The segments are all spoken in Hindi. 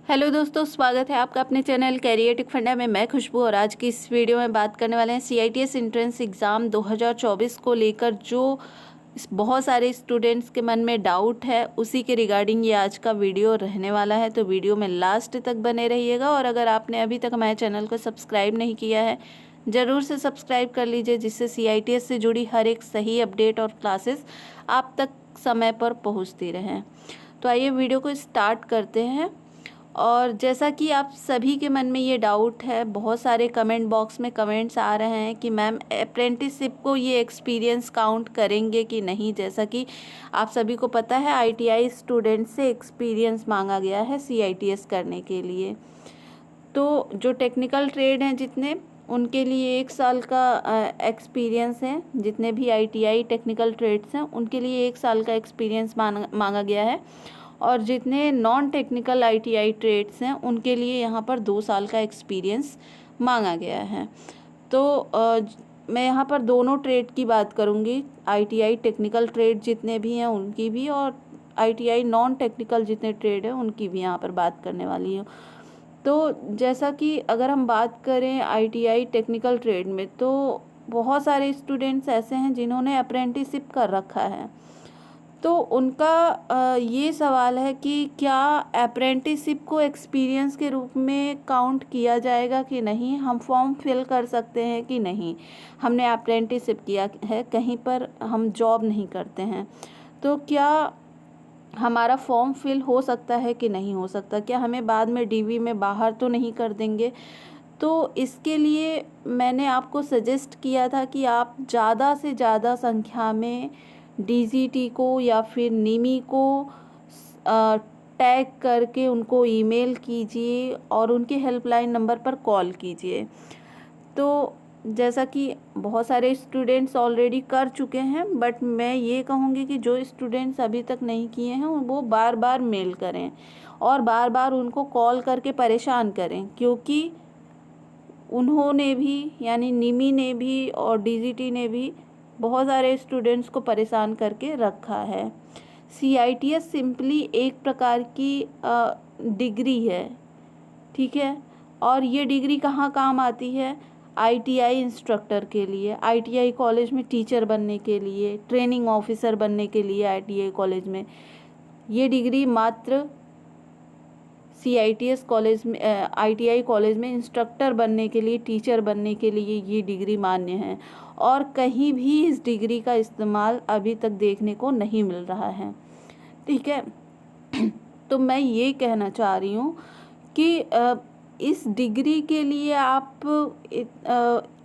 हेलो दोस्तों, स्वागत है आपका अपने चैनल कैरियर फंडा में। मैं खुशबू और आज की इस वीडियो में बात करने वाले हैं CITS एंट्रेंस एग्ज़ाम 2024 को लेकर जो बहुत सारे स्टूडेंट्स के मन में डाउट है उसी के रिगार्डिंग ये आज का वीडियो रहने वाला है। तो वीडियो में लास्ट तक बने रहिएगा और अगर आपने अभी तक हमारे चैनल को सब्सक्राइब नहीं किया है ज़रूर से सब्सक्राइब कर लीजिए, जिससे CITS से जुड़ी हर एक सही अपडेट और क्लासेस आप तक समय पर पहुँचती रहें। तो आइए वीडियो को स्टार्ट करते हैं। और जैसा कि आप सभी के मन में ये डाउट है, बहुत सारे कमेंट बॉक्स में कमेंट्स आ रहे हैं कि मैम अप्रेंटिसशिप को ये एक्सपीरियंस काउंट करेंगे कि नहीं। जैसा कि आप सभी को पता है ITI स्टूडेंट से एक्सपीरियंस मांगा गया है CITS करने के लिए। तो जो टेक्निकल ट्रेड हैं जितने, उनके लिए 1 साल का एक्सपीरियंस है। जितने भी ITI टेक्निकल ट्रेड्स हैं उनके लिए 1 साल का एक्सपीरियंस मांगा गया है और जितने नॉन टेक्निकल ITI ट्रेड्स हैं उनके लिए यहाँ पर 2 साल का एक्सपीरियंस मांगा गया है। तो मैं यहाँ पर दोनों ट्रेड की बात करूँगी, ITI टेक्निकल ट्रेड जितने भी हैं उनकी भी और ITI नॉन टेक्निकल जितने ट्रेड हैं उनकी भी यहाँ पर बात करने वाली हूँ। तो जैसा कि अगर हम बात करें ITI टेक्निकल ट्रेड में, तो बहुत सारे स्टूडेंट्स ऐसे हैं जिन्होंने अप्रेंटिसशिप कर रखा है। तो उनका ये सवाल है कि क्या अप्रेंटिसशिप को एक्सपीरियंस के रूप में काउंट किया जाएगा कि नहीं, हम फॉर्म फिल कर सकते हैं कि नहीं। हमने अप्रेंटिसशिप किया है, कहीं पर हम जॉब नहीं करते हैं, तो क्या हमारा फॉर्म फिल हो सकता है कि नहीं हो सकता, क्या हमें बाद में DV में बाहर तो नहीं कर देंगे। तो इसके लिए मैंने आपको सजेस्ट किया था कि आप ज़्यादा से ज़्यादा संख्या में DGT को या फिर निमी को टैग करके उनको ईमेल कीजिए और उनके हेल्पलाइन नंबर पर कॉल कीजिए। तो जैसा कि बहुत सारे स्टूडेंट्स ऑलरेडी कर चुके हैं, बट मैं ये कहूँगी कि जो स्टूडेंट्स अभी तक नहीं किए हैं वो बार बार मेल करें और बार बार उनको कॉल करके परेशान करें, क्योंकि उन्होंने भी यानी निमी ने भी और DGT ने भी बहुत सारे स्टूडेंट्स को परेशान करके रखा है। CITS सिंपली एक प्रकार की डिग्री है, ठीक है। और ये डिग्री कहाँ काम आती है? ITI इंस्ट्रक्टर के लिए, ITI कॉलेज में टीचर बनने के लिए, ट्रेनिंग ऑफिसर बनने के लिए ITI कॉलेज में ये डिग्री मात्र CITS कॉलेज में ITI कॉलेज में इंस्ट्रक्टर बनने के लिए, टीचर बनने के लिए ये डिग्री मान्य है और कहीं भी इस डिग्री का इस्तेमाल अभी तक देखने को नहीं मिल रहा है, ठीक है। तो मैं ये कहना चाह रही हूँ कि इस डिग्री के लिए आप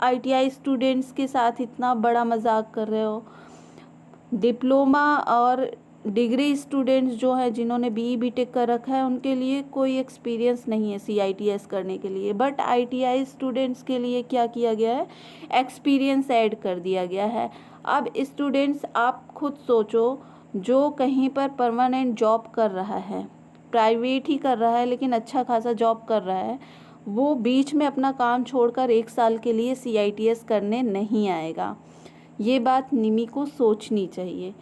ITI स्टूडेंट्स के साथ इतना बड़ा मजाक कर रहे हो। डिप्लोमा और डिग्री स्टूडेंट्स जो है जिन्होंने BE BTech कर रखा है उनके लिए कोई एक्सपीरियंस नहीं है CITS करने के लिए, बट ITI स्टूडेंट्स के लिए क्या किया गया है, एक्सपीरियंस ऐड कर दिया गया है। अब स्टूडेंट्स आप खुद सोचो, जो कहीं पर परमानेंट जॉब कर रहा है, प्राइवेट ही कर रहा है लेकिन अच्छा खासा जॉब कर रहा है, वो बीच में अपना काम छोड़कर 1 साल के लिए CITS करने नहीं आएगा। ये बात निमी को सोचनी चाहिए।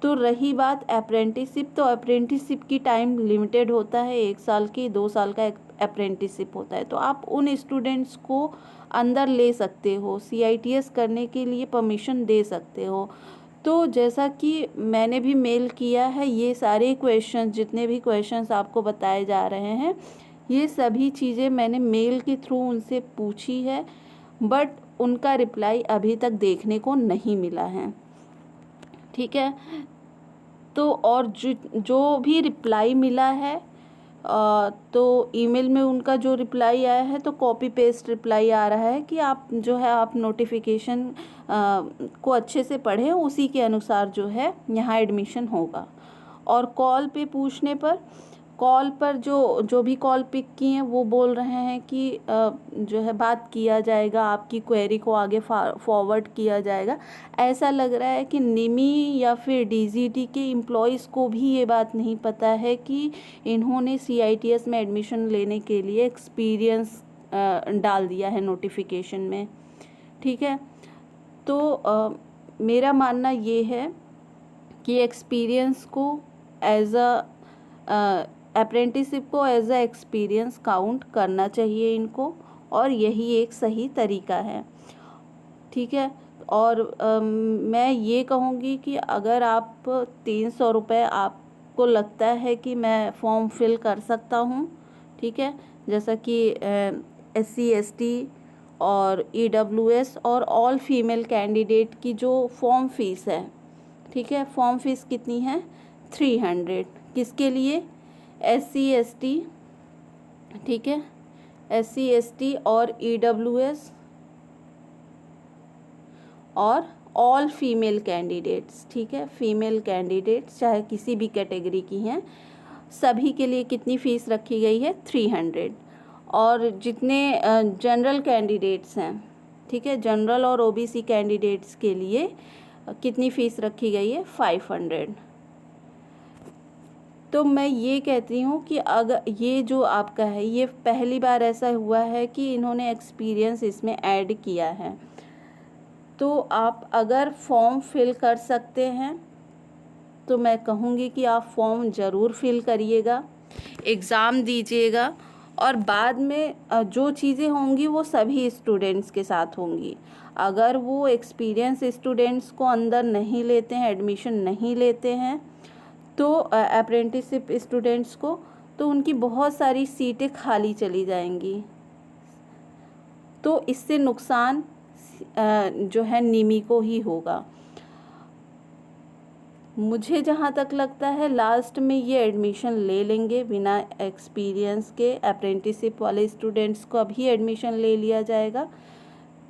तो रही बात अप्रेंटिसशिप, तो अप्रेंटिसशिप की टाइम लिमिटेड होता है, 1 साल की, 2 साल का अप्रेंटिसशिप होता है। तो आप उन स्टूडेंट्स को अंदर ले सकते हो, CITS करने के लिए परमिशन दे सकते हो। तो जैसा कि मैंने भी मेल किया है, ये सारे क्वेश्चंस, जितने भी क्वेश्चंस आपको बताए जा रहे हैं, ये सभी चीज़ें मैंने मेल के थ्रू उनसे पूछी है, बट उनका रिप्लाई अभी तक देखने को नहीं मिला है, ठीक है। तो और जो भी रिप्लाई मिला है, तो ईमेल में उनका जो रिप्लाई आया है तो कॉपी पेस्ट रिप्लाई आ रहा है कि आप जो है आप नोटिफिकेशन को अच्छे से पढ़ें, उसी के अनुसार जो है यहाँ एडमिशन होगा। और कॉल पे पूछने पर, कॉल पर जो भी कॉल पिक किए हैं वो बोल रहे हैं कि जो है बात किया जाएगा, आपकी क्वेरी को आगे फॉरवर्ड किया जाएगा। ऐसा लग रहा है कि निमी या फिर DGT के एम्प्लॉयज़ को भी ये बात नहीं पता है कि इन्होंने CITS में एडमिशन लेने के लिए एक्सपीरियंस डाल दिया है नोटिफिकेशन में, ठीक है। तो मेरा मानना ये है कि एक्सपीरियंस को एज अ अप्रेंटिसशिप को एज अ एक्सपीरियंस काउंट करना चाहिए इनको, और यही एक सही तरीका है। ठीक है। और मैं ये कहूँगी कि अगर आप 300 रुपये आपको लगता है कि मैं फॉर्म फिल कर सकता हूँ, ठीक है, जैसा कि SC ST और EWS और ऑल फीमेल कैंडिडेट की जो फॉर्म फीस है, ठीक है, फॉर्म फीस कितनी है 300। किसके लिए? SC ST, ठीक है, SC ST और EWS और ऑल फीमेल कैंडिडेट्स, ठीक है, फीमेल कैंडिडेट्स चाहे किसी भी कैटेगरी की हैं, सभी के लिए कितनी फ़ीस रखी गई है 300। और जितने जनरल कैंडिडेट्स हैं, ठीक है, जनरल और OBC कैंडिडेट्स के लिए कितनी फ़ीस रखी गई है 500। तो मैं ये कहती हूँ कि अगर ये जो आपका है, ये पहली बार ऐसा हुआ है कि इन्होंने एक्सपीरियंस इसमें ऐड किया है, तो आप अगर फॉर्म फिल कर सकते हैं तो मैं कहूँगी कि आप फॉर्म ज़रूर फिल करिएगा, एग्ज़ाम दीजिएगा, और बाद में जो चीज़ें होंगी वो सभी स्टूडेंट्स के साथ होंगी। अगर वो एक्सपीरियंस स्टूडेंट्स को अंदर नहीं लेते हैं, एडमिशन नहीं लेते हैं, तो अप्रेंटिसशिप स्टूडेंट्स को, तो उनकी बहुत सारी सीटें खाली चली जाएंगी। तो इससे नुकसान जो है निमी को ही होगा। मुझे जहाँ तक लगता है लास्ट में ये एडमिशन ले लेंगे बिना एक्सपीरियंस के, अप्रेंटिसशिप वाले स्टूडेंट्स को अभी एडमिशन ले लिया जाएगा।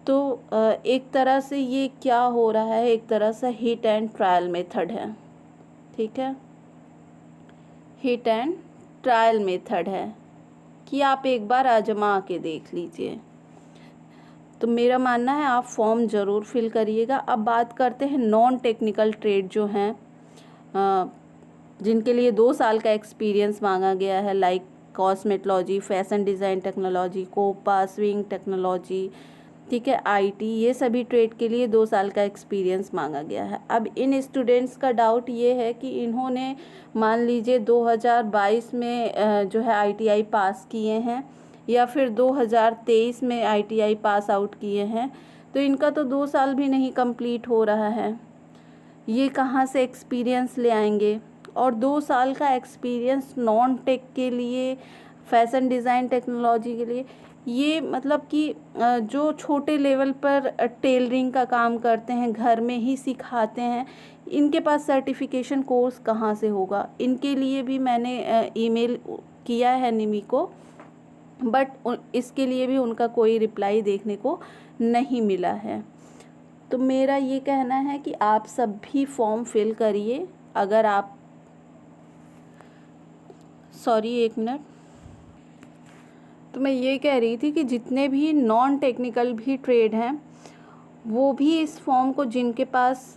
तो एक तरह से ये क्या हो रहा है, एक तरह से हिट एंड ट्रायल मेथड है, ठीक है, हिट एंड ट्रायल मेथड है कि आप एक बार आजमा के देख लीजिए। तो मेरा मानना है आप फॉर्म ज़रूर फिल करिएगा। अब बात करते हैं नॉन टेक्निकल ट्रेड जो हैं, जिनके लिए 2 साल का एक्सपीरियंस मांगा गया है, like cosmetology, fashion design technology, COPA, sewing technology, ठीक है, IT, ये सभी ट्रेड के लिए 2 साल का एक्सपीरियंस मांगा गया है। अब इन स्टूडेंट्स का डाउट ये है कि इन्होंने मान लीजिए 2022 में जो है ITI पास किए हैं, या फिर 2023 में ITI पास आउट किए हैं, तो इनका तो 2 साल भी नहीं कंप्लीट हो रहा है, ये कहाँ से एक्सपीरियंस ले आएंगे? और 2 साल का एक्सपीरियंस नॉन टेक के लिए, फैशन डिज़ाइन टेक्नोलॉजी के लिए, ये मतलब कि जो छोटे लेवल पर टेलरिंग का काम करते हैं, घर में ही सिखाते हैं, इनके पास सर्टिफिकेशन कोर्स कहाँ से होगा? इनके लिए भी मैंने ईमेल किया है निमी को, बट इसके लिए भी उनका कोई रिप्लाई देखने को नहीं मिला है। तो मेरा ये कहना है कि आप सब भी फॉर्म फिल करिए। अगर आप एक मिनट, तो मैं ये कह रही थी कि जितने भी नॉन टेक्निकल भी ट्रेड हैं वो भी इस फॉर्म को, जिनके पास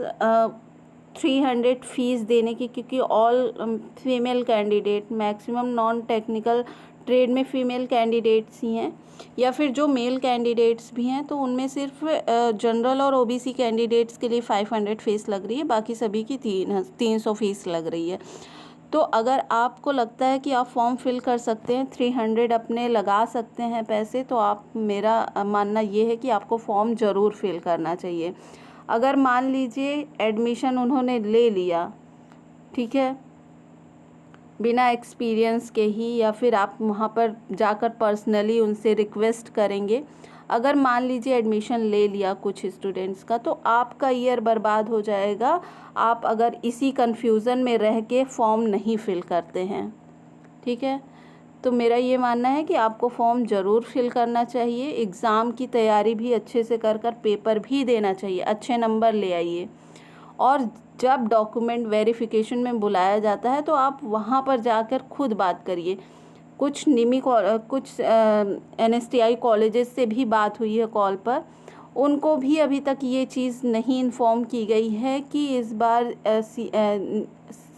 300 फ़ीस देने की, क्योंकि all female candidate, maximum non technical trade में फ़ीमेल कैंडिडेट्स ही हैं, या फिर जो मेल कैंडिडेट्स भी हैं तो उनमें सिर्फ जनरल और OBC कैंडिडेट्स के लिए 500 फ़ीस लग रही है, बाकी सभी की 300 फ़ीस लग रही है। तो अगर आपको लगता है कि आप फॉर्म फिल कर सकते हैं, 300 अपने लगा सकते हैं पैसे, तो आप, मेरा मानना ये है कि आपको फॉर्म ज़रूर फिल करना चाहिए। अगर मान लीजिए एडमिशन उन्होंने ले लिया, ठीक है, बिना एक्सपीरियंस के ही, या फिर आप वहाँ पर जाकर पर्सनली उनसे रिक्वेस्ट करेंगे, अगर मान लीजिए एडमिशन ले लिया कुछ स्टूडेंट्स का, तो आपका ईयर बर्बाद हो जाएगा, आप अगर इसी कन्फ्यूज़न में रह के फॉर्म नहीं फिल करते हैं, ठीक है। तो मेरा ये मानना है कि आपको फॉर्म ज़रूर फिल करना चाहिए। एग्ज़ाम की तैयारी भी अच्छे से कर पेपर भी देना चाहिए, अच्छे नंबर ले आइए। और जब डॉक्यूमेंट वेरिफिकेशन में बुलाया जाता है तो आप वहाँ पर जाकर खुद बात करिए। कुछ NSTI कॉलेजेस से भी बात हुई है कॉल पर, उनको भी अभी तक ये चीज़ नहीं इन्फॉर्म की गई है कि इस बार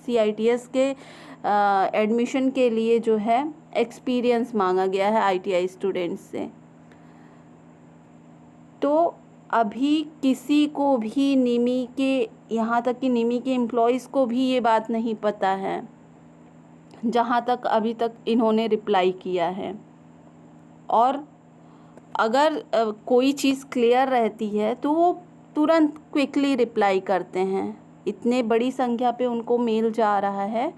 CITS के एडमिशन के लिए जो है एक्सपीरियंस मांगा गया है ITI स्टूडेंट्स से। तो अभी किसी को भी निमी के, यहाँ तक कि निमी के एम्प्लॉयज़ को भी ये बात नहीं पता है जहाँ तक अभी तक इन्होंने रिप्लाई किया है। और अगर कोई चीज़ क्लियर रहती है तो वो तुरंत क्विकली रिप्लाई करते हैं। इतने बड़ी संख्या पे उनको मेल जा रहा है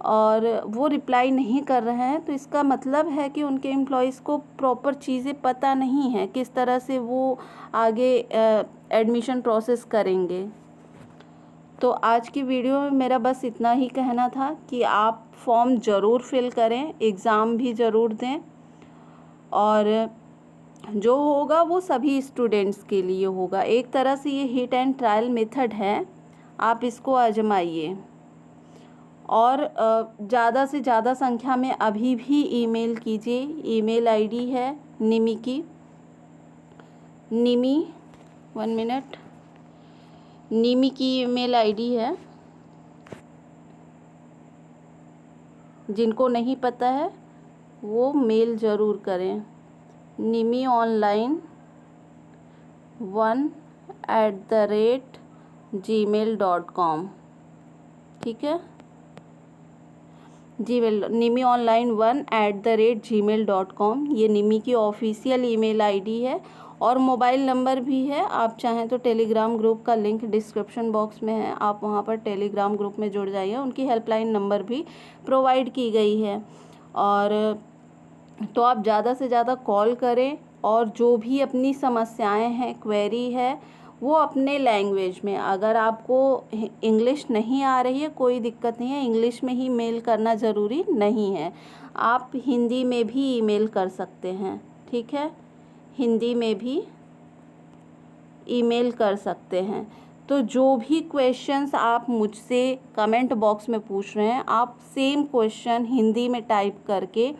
और वो रिप्लाई नहीं कर रहे हैं, तो इसका मतलब है कि उनके एम्प्लॉयज़ को प्रॉपर चीज़ें पता नहीं है, किस तरह से वो आगे एडमिशन प्रोसेस करेंगे। तो आज की वीडियो में मेरा बस इतना ही कहना था कि आप फॉर्म ज़रूर फिल करें, एग्ज़ाम भी ज़रूर दें, और जो होगा वो सभी स्टूडेंट्स के लिए होगा। एक तरह से ये हिट एंड ट्रायल मेथड है, आप इसको आजमाइए। और ज़्यादा से ज़्यादा संख्या में अभी भी ईमेल कीजिए। ईमेल आईडी है निमी की, निमी 1 मिनट, निमी की ईमेल आईडी है। जिनको नहीं पता है वो मेल ज़रूर करें, nimi online1@gmail.com। ठीक है, nimionline1@gmail.com ये निमी की ऑफिशियल ईमेल आईडी है। और मोबाइल नंबर भी है, आप चाहें तो टेलीग्राम ग्रुप का लिंक डिस्क्रिप्शन बॉक्स में है, आप वहां पर टेलीग्राम ग्रुप में जुड़ जाइए। उनकी हेल्पलाइन नंबर भी प्रोवाइड की गई है। और तो आप ज़्यादा से ज़्यादा कॉल करें और जो भी अपनी समस्याएं हैं, क्वेरी है, वो अपने लैंग्वेज में, अगर आपको इंग्लिश नहीं आ रही है कोई दिक्कत नहीं है, इंग्लिश में ही मेल करना ज़रूरी नहीं है, आप हिंदी में भी ईमेल कर सकते हैं। ठीक है, हिंदी में भी ईमेल कर सकते हैं। तो जो भी क्वेश्चंस आप मुझसे कमेंट बॉक्स में पूछ रहे हैं, आप सेम क्वेश्चन हिंदी में टाइप करके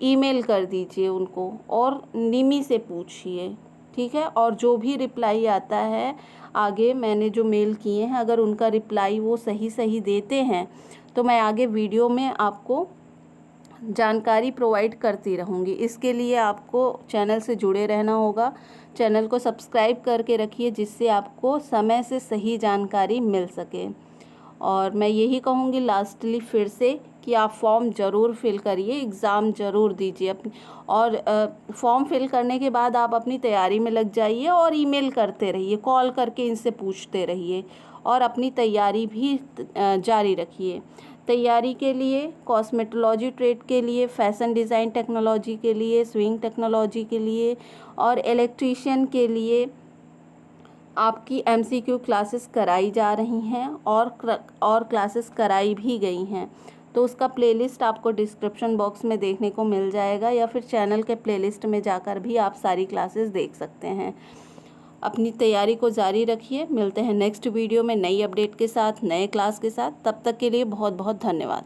ईमेल कर दीजिए उनको और निमी से पूछिए। ठीक है, और जो भी रिप्लाई आता है आगे, मैंने जो मेल किए हैं, अगर उनका रिप्लाई वो सही देते हैं तो मैं आगे वीडियो में आपको जानकारी प्रोवाइड करती रहूँगी। इसके लिए आपको चैनल से जुड़े रहना होगा, चैनल को सब्सक्राइब करके रखिए जिससे आपको समय से सही जानकारी मिल सके। और मैं यही कहूँगी लास्टली फिर से कि आप फॉर्म ज़रूर फिल करिए, एग्ज़ाम ज़रूर दीजिए अपनी, और फॉर्म फिल करने के बाद आप अपनी तैयारी में लग जाइए और ईमेल करते रहिए, कॉल करके इनसे पूछते रहिए और अपनी तैयारी भी जारी रखिए। तैयारी के लिए कॉस्मेटोलॉजी ट्रेड के लिए, फैशन डिज़ाइन टेक्नोलॉजी के लिए, स्विंग टेक्नोलॉजी के लिए और इलेक्ट्रीशियन के लिए आपकी MCQ क्लासेस कराई जा रही हैं और क्लासेस कराई भी गई हैं। तो उसका प्लेलिस्ट आपको डिस्क्रिप्शन बॉक्स में देखने को मिल जाएगा, या फिर चैनल के प्लेलिस्ट में जाकर भी आप सारी क्लासेस देख सकते हैं। अपनी तैयारी को जारी रखिए। मिलते हैं नेक्स्ट वीडियो में नई अपडेट के साथ, नए क्लास के साथ। तब तक के लिए बहुत बहुत धन्यवाद।